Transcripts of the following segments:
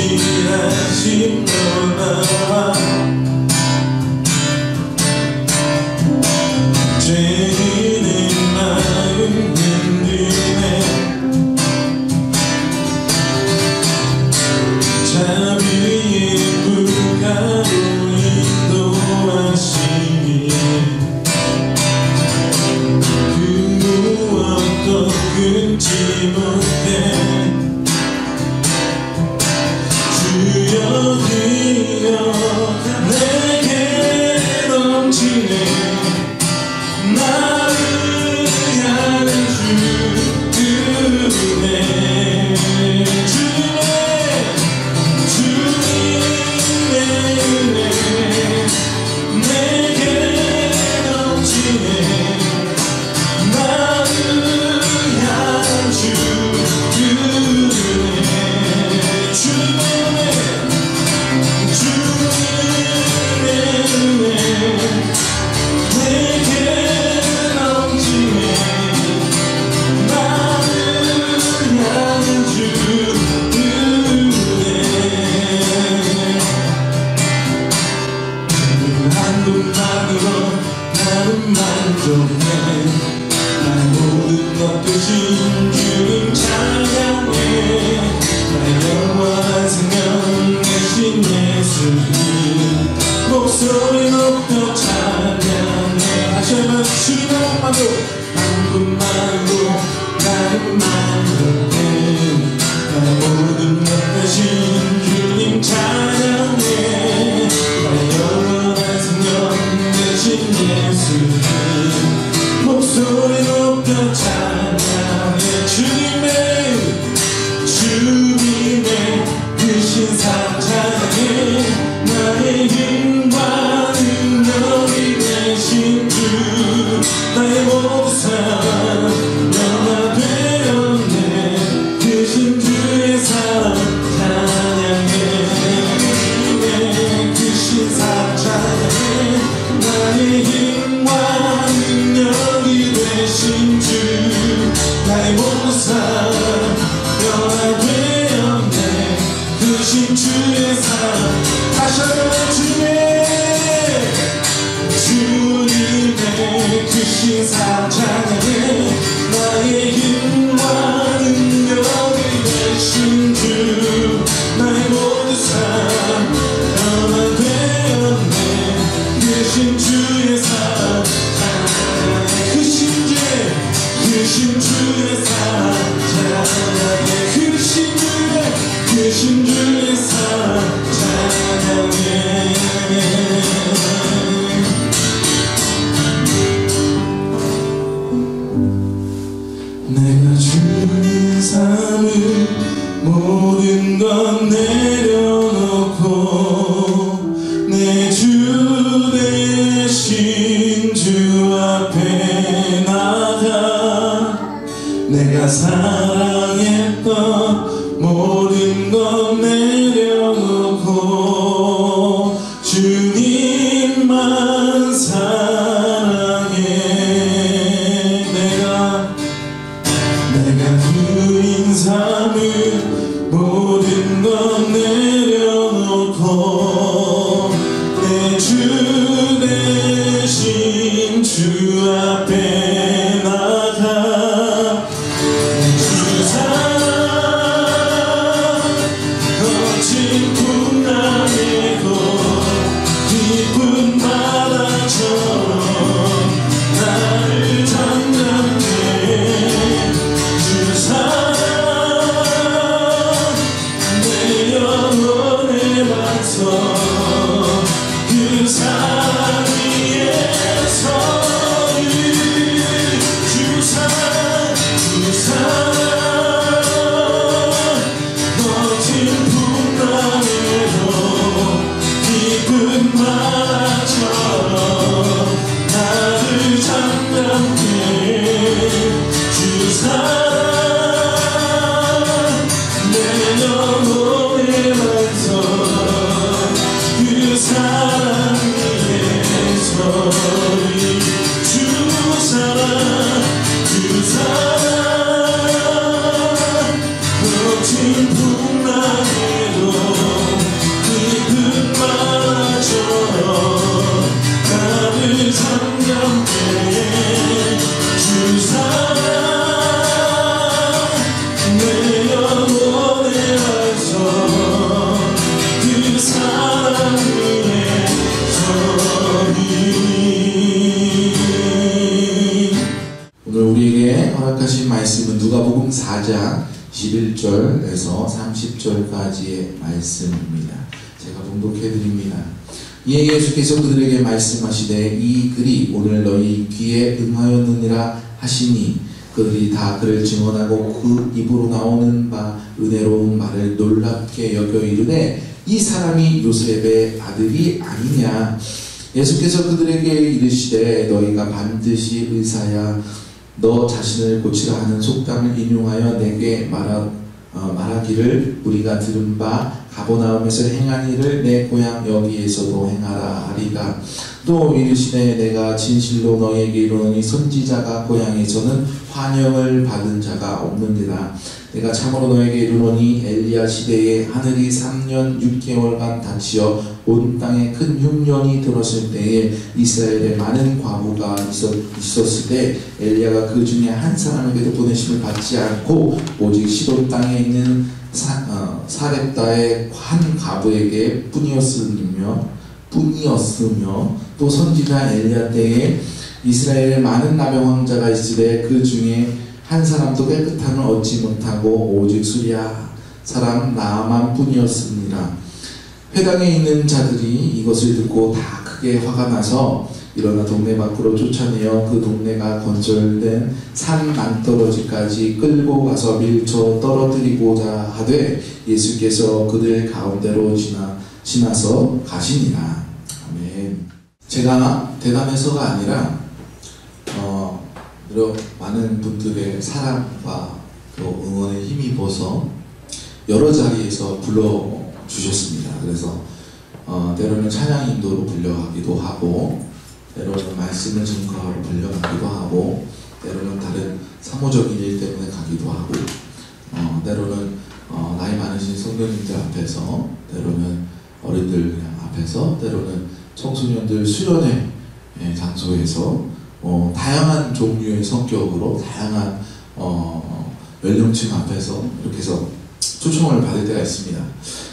신실하신 너와 죄인의 마음 흔드네 자비의 불가로 인도하시니 그 무엇도 끊지 못해 주여 주여 내게 넘치네 나를 향해 주네 주님의 은혜 내게 넘치네 나를 향해 주네 나는 만족해 나의 모든 것 되신 주님 찬양해 나의 영원한 생명 되신 예수님 목소리 높여 찬양해 다시 한번 주님의 한분만으로 나는 만족해 나의 모든 것 되신 주님 찬양해 나의 영원한 생명 되신 예수님 목소리 높여 찬양해 주님의 그 신상 찬양해 나의 힘과 능력이 되신 주 나의 모든 삶 변화되었네 되신 주의 사랑 찬양해 주님의 그 신상 찬양해 나의 힘과 능력이 되신 주 나의 모든 삶 변화되었네 되신 주의 사랑 다시 한번 주님의 그 신상 찬양해 나의 힘과 능력이 되신 주 나의 모든 삶 변화되었네 되신 주의 사랑 찬양해 크신 주의 사랑 찬양해 크신 주의 사랑 찬양해 내가 주는 삶을 모든 건 내려놓고 내 주 대신 주 앞에 나가 내가 사랑했던 모든 건 내려놓고 주님만 사랑해 내가 누린 삶을 모든 건 내려놓고 내 주 대신 주 앞에 나가 주 사랑 거친 풍랑에도 깊은 바다처럼 나를 장난해 주 사랑 내 영혼 풍랑에도 깊은 바다처럼 나를 잠잠케 주 사랑 내 영혼의 완성 그 사랑 위에 서리. 오늘 우리에게 허락하신 말씀은 누가복음 4장 11절에서 30절까지의 말씀입니다. 제가 봉독해드립니다. 이에 예수께서 그들에게 말씀하시되 이 글이 오늘 너희 귀에 응하였느니라 하시니 그들이 다 그를 증언하고 그 입으로 나오는 바 은혜로운 말을 놀랍게 여겨 이르되 이 사람이 요셉의 아들이 아니냐. 예수께서 그들에게 이르시되 너희가 반드시 의사야 너 자신을 고치라 하는 속담을 인용하여 내게 말하기를 우리가 들은 바 가버나움에서 행한 일을 내 고향 여기에서도 행하라 하리라. 또 이르시되 내가 진실로 너희에게 이르노니 선지자가 고향에서는 환영을 받은 자가 없느니라. 내가 참으로 너에게 이르노니 엘리야 시대에 하늘이 3년 6개월간 닫히어 온 땅에 큰 흉년이 들었을 때에 이스라엘에 많은 과부가 있었을 때 엘리야가 그 중에 한 사람에게도 보내심을 받지 않고 오직 시돈 땅에 있는 사렙다의 한 과부에게 뿐이었으며 또 선지자 엘리야 때에 이스라엘에 많은 나병 환자가 있으되 그 중에 한 사람도 깨끗함을 얻지 못하고 오직 수리아 사람 나아만 뿐이었습니다. 회당에 있는 자들이 이것을 듣고 다 크게 화가 나서 일어나 동네 밖으로 쫓아내어 그 동네가 건설된 산 낭떠러지까지 끌고 가서 밀쳐 떨어뜨리고자 하되 예수께서 그들 가운데로 지나서 가시니라. 아멘. 제가 대단해서가 아니라 많은 분들의 사랑과 또 응원에 힘입어서 여러 자리에서 불러주셨습니다. 그래서 때로는 찬양 인도로 불려가기도 하고 때로는 말씀을 증거하러 불려가기도 하고 때로는 다른 사무적인 일 때문에 가기도 하고 때로는 나이 많으신 성도님들 앞에서 때로는 어른들 그냥 앞에서 때로는 청소년들 수련회 장소에서 다양한 종류의 성격으로 다양한 연령층 앞에서 이렇게 해서 초청을 받을 때가 있습니다.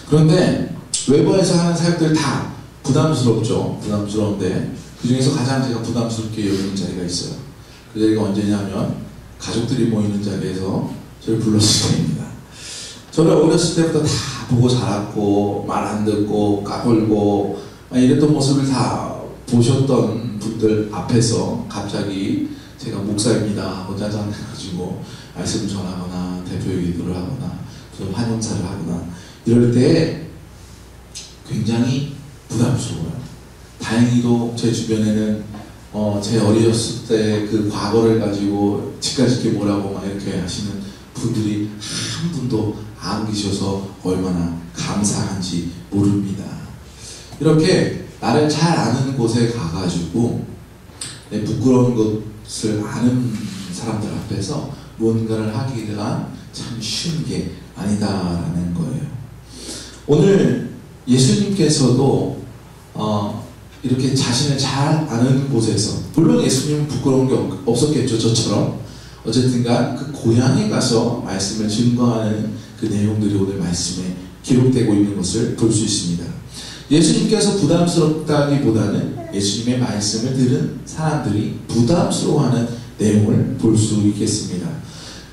그런데 외부에서 하는 사역들 다 부담스럽죠. 부담스러운데 그 중에서 가장 제가 부담스럽게 여기는 자리가 있어요. 그 자리가 언제냐면 가족들이 모이는 자리에서 저를 불렀을 때입니다. 저를 어렸을 때부터 다 보고 자랐고 말 안 듣고 까불고 이랬던 모습을 다 보셨던 분들 앞에서 갑자기 제가 목사입니다 하고 짜잔해가지고 말씀을 전하거나 대표 기도를 하거나 좀 환영사를 하거나 이럴 때 굉장히 부담스러워요. 다행히도 제 주변에는 제 어렸을 때 그 과거를 가지고 집까짓게 뭐라고 막 이렇게 하시는 분들이 한 분도 안 계셔서 얼마나 감사한지 모릅니다. 이렇게 나를 잘 아는 곳에 가가지고 내 부끄러운 것을 아는 사람들 앞에서 무언가를 하기가 참 쉬운 게 아니다라는 거예요. 오늘 예수님께서도 이렇게 자신을 잘 아는 곳에서, 물론 예수님은 부끄러운 게 없었겠죠, 저처럼. 어쨌든간 그 고향에 가서 말씀을 증거하는 그 내용들이 오늘 말씀에 기록되고 있는 것을 볼 수 있습니다. 예수님께서 부담스럽다기보다는 예수님의 말씀을 들은 사람들이 부담스러워하는 내용을 볼 수 있겠습니다.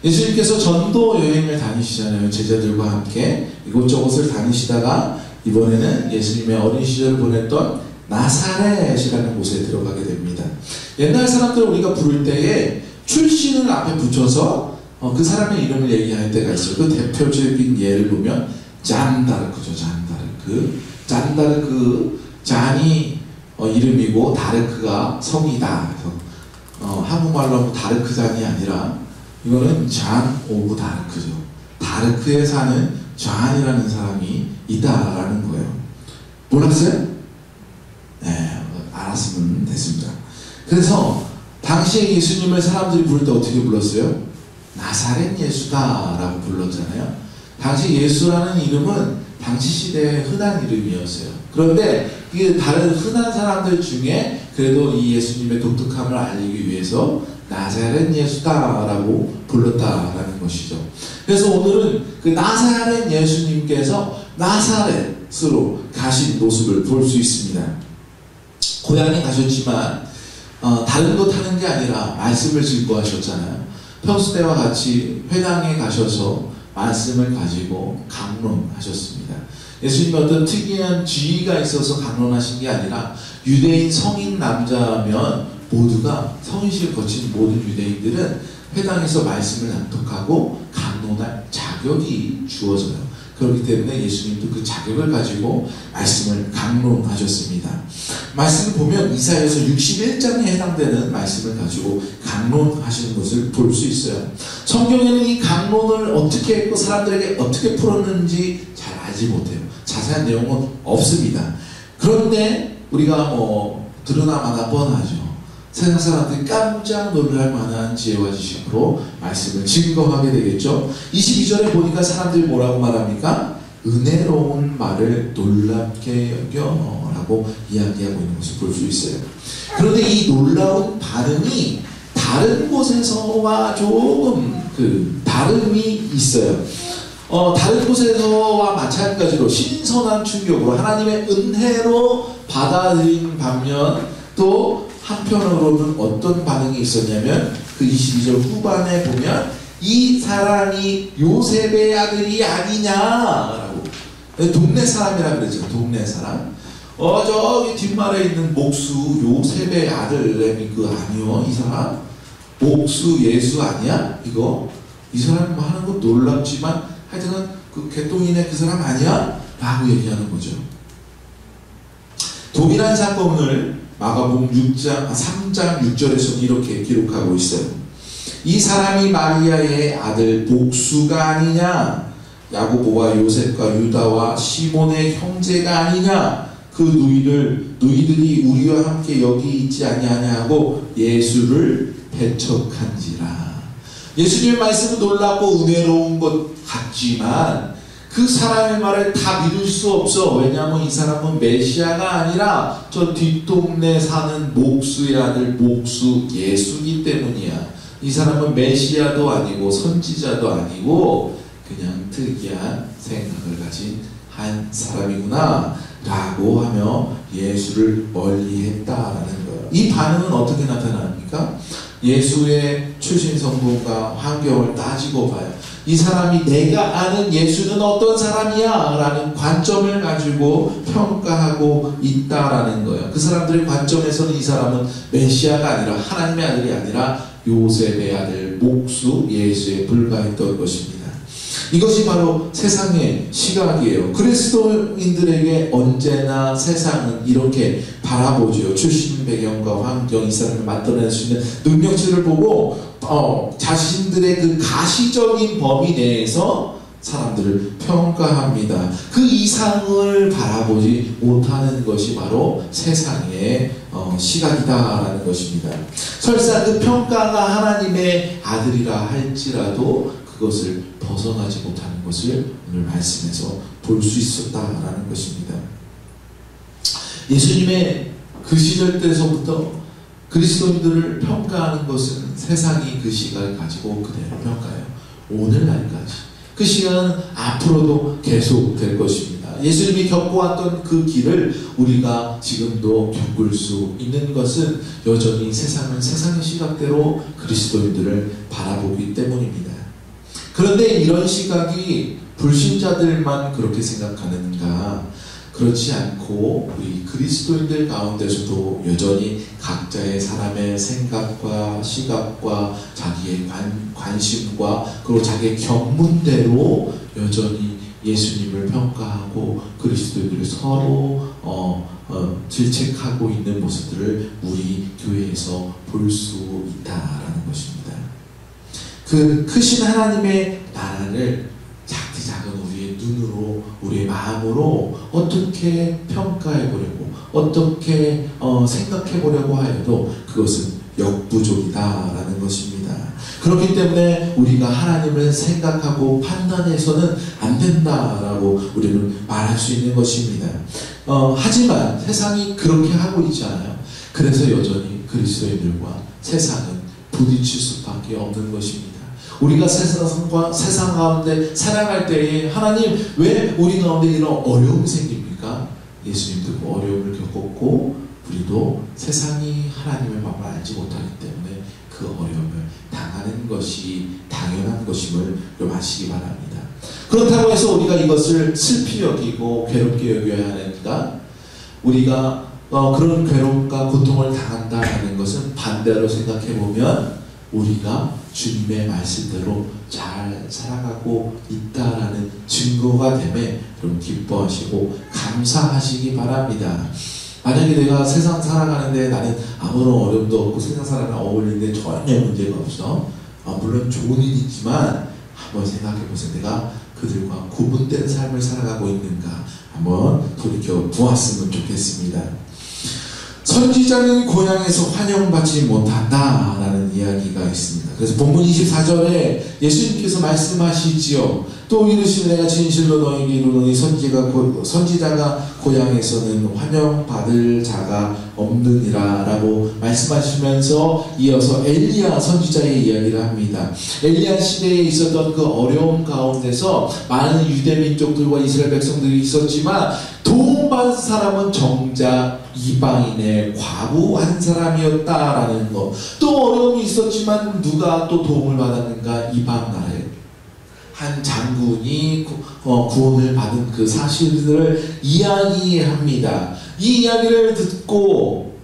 예수님께서 전도 여행을 다니시잖아요. 제자들과 함께 이곳저곳을 다니시다가 이번에는 예수님의 어린 시절을 보냈던 나사렛이라는 곳에 들어가게 됩니다. 옛날 사람들을 우리가 부를 때에 출신을 앞에 붙여서 그 사람의 이름을 얘기할 때가 있어요. 그 대표적인 예를 보면 잔다르크죠. 잔다르크, 잔이 이름이고 다르크가 성이다. 그래서 한국말로 하면 다르크 잔이 아니라 이거는 잔 오브 다르크죠. 다르크에 사는 잔이라는 사람이 있다라는 거예요. 몰랐어요? 네, 알았으면 됐습니다. 그래서 당시에 예수님을 사람들이 부를 때 어떻게 불렀어요? 나사렛 예수다라고 불렀잖아요. 당시 예수라는 이름은 당시 시대의 흔한 이름이었어요. 그런데 이 다른 흔한 사람들 중에 그래도 이 예수님의 독특함을 알리기 위해서 나사렛 예수다라고 불렀다라는 것이죠. 그래서 오늘은 그 나사렛 예수님께서 나사렛으로 가신 모습을 볼 수 있습니다. 고향에 가셨지만 다른 곳 하는 게 아니라 말씀을 증거하셨잖아요. 평소 때와 같이 회당에 가셔서 말씀을 가지고 강론하셨습니다. 예수님이 어떤 특이한 지위가 있어서 강론하신 게 아니라 유대인 성인 남자면 모두가 성인식을 거친 모든 유대인들은 회당에서 말씀을 낭독하고 강론할 자격이 주어져요. 그렇기 때문에 예수님도 그 자격을 가지고 말씀을 강론하셨습니다. 말씀을 보면 이사야서 61장에 해당되는 말씀을 가지고 강론하시는 것을 볼 수 있어요. 성경에는 이 강론을 어떻게 했고 사람들에게 어떻게 풀었는지 잘 알지 못해요. 자세한 내용은 없습니다. 그런데 우리가 드러나마다 뻔하죠. 세상 사람들이 깜짝 놀랄 만한 지혜와 지식으로 말씀을 증거하게 되겠죠. 22절에 보니까 사람들이 뭐라고 말합니까? 은혜로운 말을 놀랍게 여겨 라고 이야기하고 있는 것을 볼 수 있어요. 그런데 이 놀라운 반응이 다른 곳에서와 조금 다름이 있어요. 다른 곳에서와 마찬가지로 신선한 충격으로 하나님의 은혜로 받아들인 반면 또 한편으로는 어떤 반응이 있었냐면 그 22절 후반에 보면 이 사람이 요셉의 아들이 아니냐라고, 동네 사람이라고 그랬죠. 동네 사람. 저기 뒷말에 있는 목수 요셉의 아들 그 아니요 이 사람 목수 예수 아니야? 이 사람 하는 거 놀랍지만 하여튼 그 개똥이네 그 사람 아니야? 라고 얘기하는 거죠. 동일한 사건을 마가복음 3장 6절에서 이렇게 기록하고 있어요. 이 사람이 마리아의 아들 목수가 아니냐? 야고보와 요셉과 유다와 시몬의 형제가 아니냐? 그 누이들이 우리와 함께 여기 있지 아니하냐 하고 예수를 배척한지라. 예수님의 말씀은 놀랍고 은혜로운 것 같지만 그 사람의 말을 다 믿을 수 없어. 왜냐하면 이 사람은 메시아가 아니라 저 뒷동네 사는 목수의 아들 목수 예수이기 때문이야. 이 사람은 메시아도 아니고 선지자도 아니고 그냥 특이한 생각을 가진 한 사람이구나 라고 하며 예수를 멀리했다라는 거예요. 이 반응은 어떻게 나타납니까? 예수의 출신 성공과 환경을 따지고 봐요. 이 사람이 내가 아는 예수는 어떤 사람이야? 라는 관점을 가지고 평가하고 있다라는 거예요. 그 사람들의 관점에서는 이 사람은 메시아가 아니라 하나님의 아들이 아니라 요셉의 아들 목수 예수에 불과했던 것입니다. 이것이 바로 세상의 시각이에요. 그리스도인들에게 언제나 세상은 이렇게 바라보죠. 출신 배경과 환경, 이 사람을 만들어낼 수 있는 능력치를 보고 자신들의 그 가시적인 범위 내에서 사람들을 평가합니다. 그 이상을 바라보지 못하는 것이 바로 세상의 시각이다라는 것입니다. 설사 그 평가가 하나님의 아들이라 할지라도 그것을 벗어나지 못하는 것을 오늘 말씀에서 볼 수 있었다라는 것입니다. 예수님의 그 시절 때서부터 그리스도인들을 평가하는 것은 세상이 그 시각을 가지고 그대로 평가해요. 오늘날까지. 그 시간은 앞으로도 계속될 것입니다. 예수님이 겪어왔던 그 길을 우리가 지금도 겪을 수 있는 것은 여전히 세상은 세상의 시각대로 그리스도인들을 바라보기 때문입니다. 그런데 이런 시각이 불신자들만 그렇게 생각하는가? 그렇지 않고 우리 그리스도인들 가운데서도 여전히 각자의 사람의 생각과 시각과 자기의 관심과 그리고 자기의 견문대로 여전히 예수님을 평가하고 그리스도인들을 서로 질책하고 있는 모습들을 우리 교회에서 볼 수 있다라는 것입니다. 그 크신 하나님의 나라를 작은 우리의 눈으로 우리의 마음으로 어떻게 평가해 보려고 어떻게 생각해 보려고 하여도 그것은 역부족이다라는 것입니다. 그렇기 때문에 우리가 하나님을 생각하고 판단해서는 안 된다라고 우리는 말할 수 있는 것입니다. 하지만 세상이 그렇게 하고 있지 않아요. 그래서 여전히 그리스도인들과 세상은 부딪힐 수밖에 없는 것입니다. 우리가 세상 가운데 살아갈 때에 하나님 왜 우리 가운데 이런 어려움이 생깁니까? 예수님도 어려움을 겪었고 우리도 세상이 하나님의 마음을 알지 못하기 때문에 그 어려움을 당하는 것이 당연한 것임을 좀 아시기 바랍니다. 그렇다고 해서 우리가 이것을 슬피 여기고 괴롭게 여겨야 하는가? 우리가 그런 괴로움과 고통을 당한다는 것은 반대로 생각해보면 우리가 주님의 말씀대로 잘 살아가고 있다라는 증거가 되매 좀 기뻐하시고 감사하시기 바랍니다. 만약에 내가 세상 살아가는데 나는 아무런 어려움도 없고 세상 사람과 어울리는데 전혀 문제가 없어. 물론 좋은 일이 있지만 한번 생각해보세요. 내가 그들과 구분된 삶을 살아가고 있는가 한번 돌이켜 보았으면 좋겠습니다. 선지자는 고향에서 환영받지 못한다라는 이야기가 있습니다. 그래서 본문 24절에 예수님께서 말씀하시지요. 또 이르시되 내가 진실로 너희에게 이르노니 선지자가 고향에서는 환영받을 자가 없느니라 라고 말씀하시면서 이어서 엘리야 선지자의 이야기를 합니다. 엘리야 시대에 있었던 그 어려움 가운데서 많은 유대 민족들과 이스라엘 백성들이 있었지만 도움받은 사람은 정작 이방인의 과부 한 사람이었다라는 것. 또 어려움이 있었지만 누가 또 도움을 받았는가? 이방 나라에 한 장군이 구원을 받은 그 사실들을 이야기합니다. 이 이야기를 듣고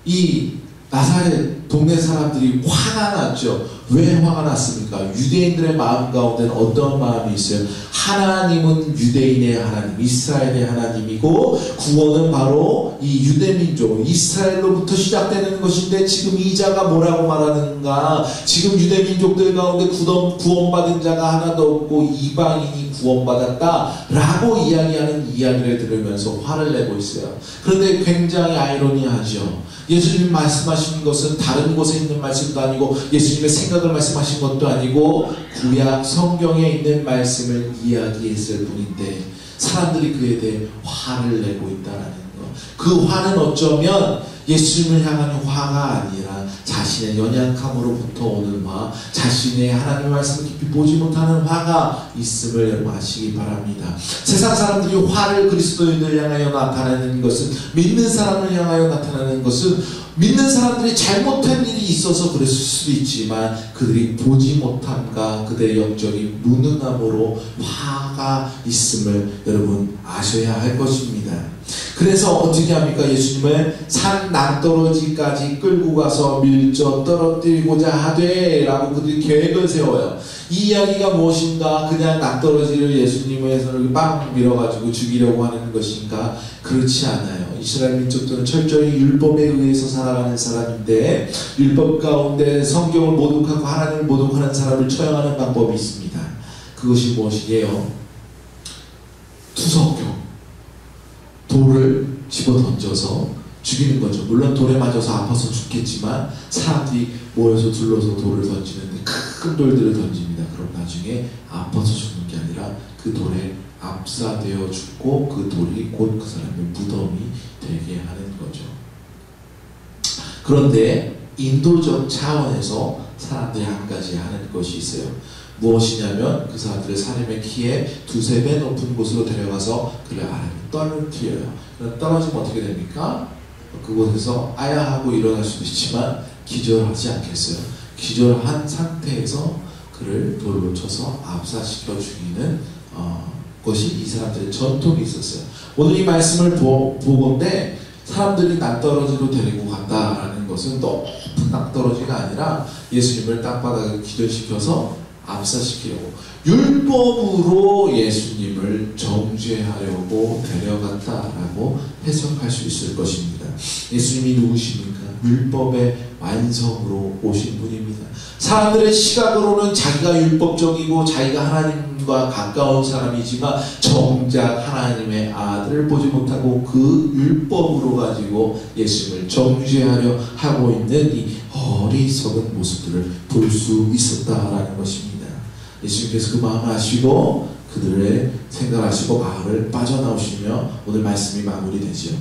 이 나사렛 동네 사람들이 화가 났죠. 왜 화가 났습니까? 유대인들의 마음 가운데는 어떤 마음이 있어요? 하나님은 유대인의 하나님, 이스라엘의 하나님이고 구원은 바로 이 유대민족, 이스라엘로부터 시작되는 것인데 지금 이 자가 뭐라고 말하는가? 지금 유대민족들 가운데 구원받은 자가 하나도 없고 이방인이 구원받았다 라고 이야기하는 이야기를 들으면서 화를 내고 있어요. 그런데 굉장히 아이러니하죠. 예수님이 말씀하신 것은 다른 곳에 있는 말씀도 아니고 예수님의 생각을 말씀하신 것도 아니고 구약 성경에 있는 말씀을 이야기했을 뿐인데 사람들이 그에 대해 화를 내고 있다는 것. 그 화는 어쩌면 예수님을 향한 화가 아니라 자신의 연약함으로부터 오는 화, 자신의 하나님의 말씀을 깊이 보지 못하는 화가 있음을 여러분 아시기 바랍니다. 세상 사람들이 화를 그리스도인을 향하여 나타내는 것은, 믿는 사람을 향하여 나타내는 것은 믿는 사람들이 잘못한 일이 있어서 그랬을 수도 있지만 그들이 보지 못함과 그들의 영적인 무능함으로 화가 있음을 여러분 아셔야 할 것입니다. 그래서 어떻게 합니까? 예수님을 산 낭떠러지까지 끌고 가서 밀저 떨어뜨리고자 하되 라고 그들이 계획을 세워요. 이 이야기가 무엇인가? 그냥 낭떠러지를 예수님의 손을 빵 밀어가지고 죽이려고 하는 것인가? 그렇지 않아요. 이스라엘 민족들은 철저히 율법에 의해서 살아가는 사람인데 율법 가운데 성경을 모독하고 하나님을 모독하는 사람을 처형하는 방법이 있습니다. 그것이 무엇이게요? 투석교, 돌을 집어 던져서 죽이는 거죠. 물론 돌에 맞아서 아파서 죽겠지만 사람들이 모여서 둘러서 돌을 던지는데 큰 돌들을 던집니다. 그럼 나중에 아파서 죽는 게 아니라 그 돌에 압사되어 죽고 그 돌이 곧 그 사람의 무덤이 되게 하는 거죠. 그런데 인도적 차원에서 사람들이 한 가지 하는 것이 있어요. 무엇이냐면 그 사람들의 사람의 키에 두세 배 높은 곳으로 데려가서 그를 아래로 떨어뜨려요. 떨어지면 어떻게 됩니까? 그곳에서 아야 하고 일어날 수도 있지만 기절하지 않겠어요. 기절한 상태에서 그를 돌로 쳐서 압사시켜 죽이는 것이 이 사람들의 전통이 있었어요. 오늘 이 말씀을 보건대 사람들이 낭떠러지로 데리고 갔다라는 것은 높은 낭떠러지가 아니라 예수님을 땅바닥에 기절시켜서 압사시키려고 율법으로 예수님을 정죄 정죄하려고 데려갔다라고 해석할 수 있을 것입니다. 예수님이 누구십니까? 율법의 완성으로 오신 분입니다. 사람들의 시각으로는 자기가 율법적이고 자기가 하나님과 가까운 사람이지만 정작 하나님의 아들을 보지 못하고 그 율법으로 가지고 예수님을 정죄하려 하고 있는 이 어리석은 모습들을 볼 수 있었다라는 것입니다. 예수님께서 그 마음을 아시고 그들의 생각을 아시고 마을을 빠져나오시며 오늘 말씀이 마무리되죠.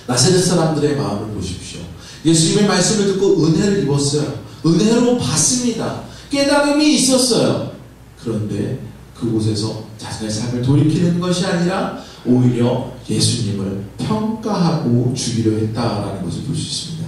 나사렛 사람들의 마음을 보십시오. 예수님의 말씀을 듣고 은혜를 입었어요. 은혜로 받습니다. 깨달음이 있었어요. 그런데 그곳에서 자신의 삶을 돌이키는 것이 아니라 오히려 예수님을 평가하고 죽이려 했다라는 것을 볼 수 있습니다.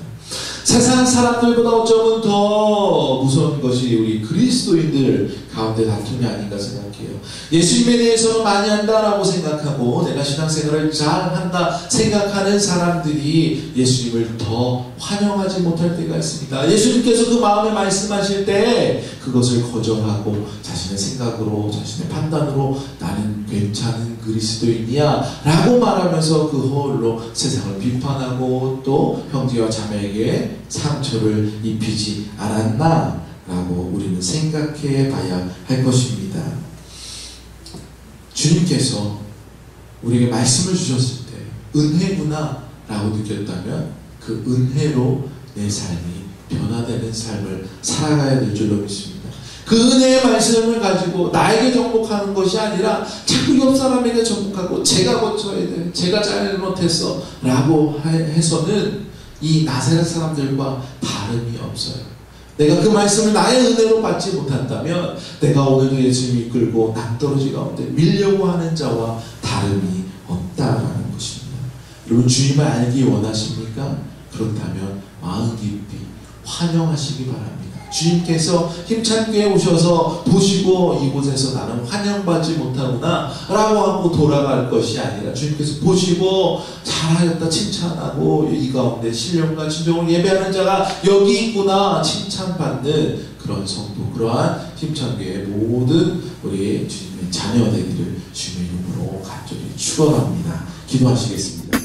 세상 사람들보다 어쩌면 더 무서운 것이 우리 그리스도인들 가운데 다툼이 아닌가 생각해요. 예수님에 대해서는 많이 한다라고 생각하고 내가 신앙생활을 잘 한다 생각하는 사람들이 예수님을 더 환영하지 못할 때가 있습니다. 예수님께서 그 마음에 말씀하실 때 그것을 거절하고 자신의 생각으로 자신의 판단으로 나는 괜찮은 그리스도인이야 라고 말하면서 그 허울로 세상을 비판하고 또 형제와 자매에게 상처를 입히지 않았나 라고 우리는 생각해 봐야 할 것입니다. 주님께서 우리에게 말씀을 주셨을 때 은혜구나 라고 느꼈다면 그 은혜로 내 삶이 변화되는 삶을 살아가야 될 줄로 믿습니다. 그 은혜의 말씀을 가지고 나에게 정복하는 것이 아니라 자꾸 옆 사람에게 정복하고 제가 고쳐야 돼, 제가 잘못했어 라고 해서는 이 나사렛 사람들과 다름이 없어요. 내가 그 말씀을 나의 은혜로 받지 못한다면 내가 오늘도 예수님을 이끌고 낭떠러지 가운데 밀려고 하는 자와 다름이 없다라는 것입니다. 여러분 주님을 알기 원하십니까? 그렇다면 마음 깊이 환영하시기 바랍니다. 주님께서 힘찬 교회에 오셔서 보시고 이곳에서 나는 환영받지 못하구나 라고 하고 돌아갈 것이 아니라 주님께서 보시고 잘하였다 칭찬하고 이 가운데 신령과 진정으로 예배하는 자가 여기 있구나 칭찬받는 그런 성도, 그러한 힘찬 교회의 모든 우리 주님의 자녀 되기를 주님의 이름으로 간절히 축원합니다. 기도하시겠습니다.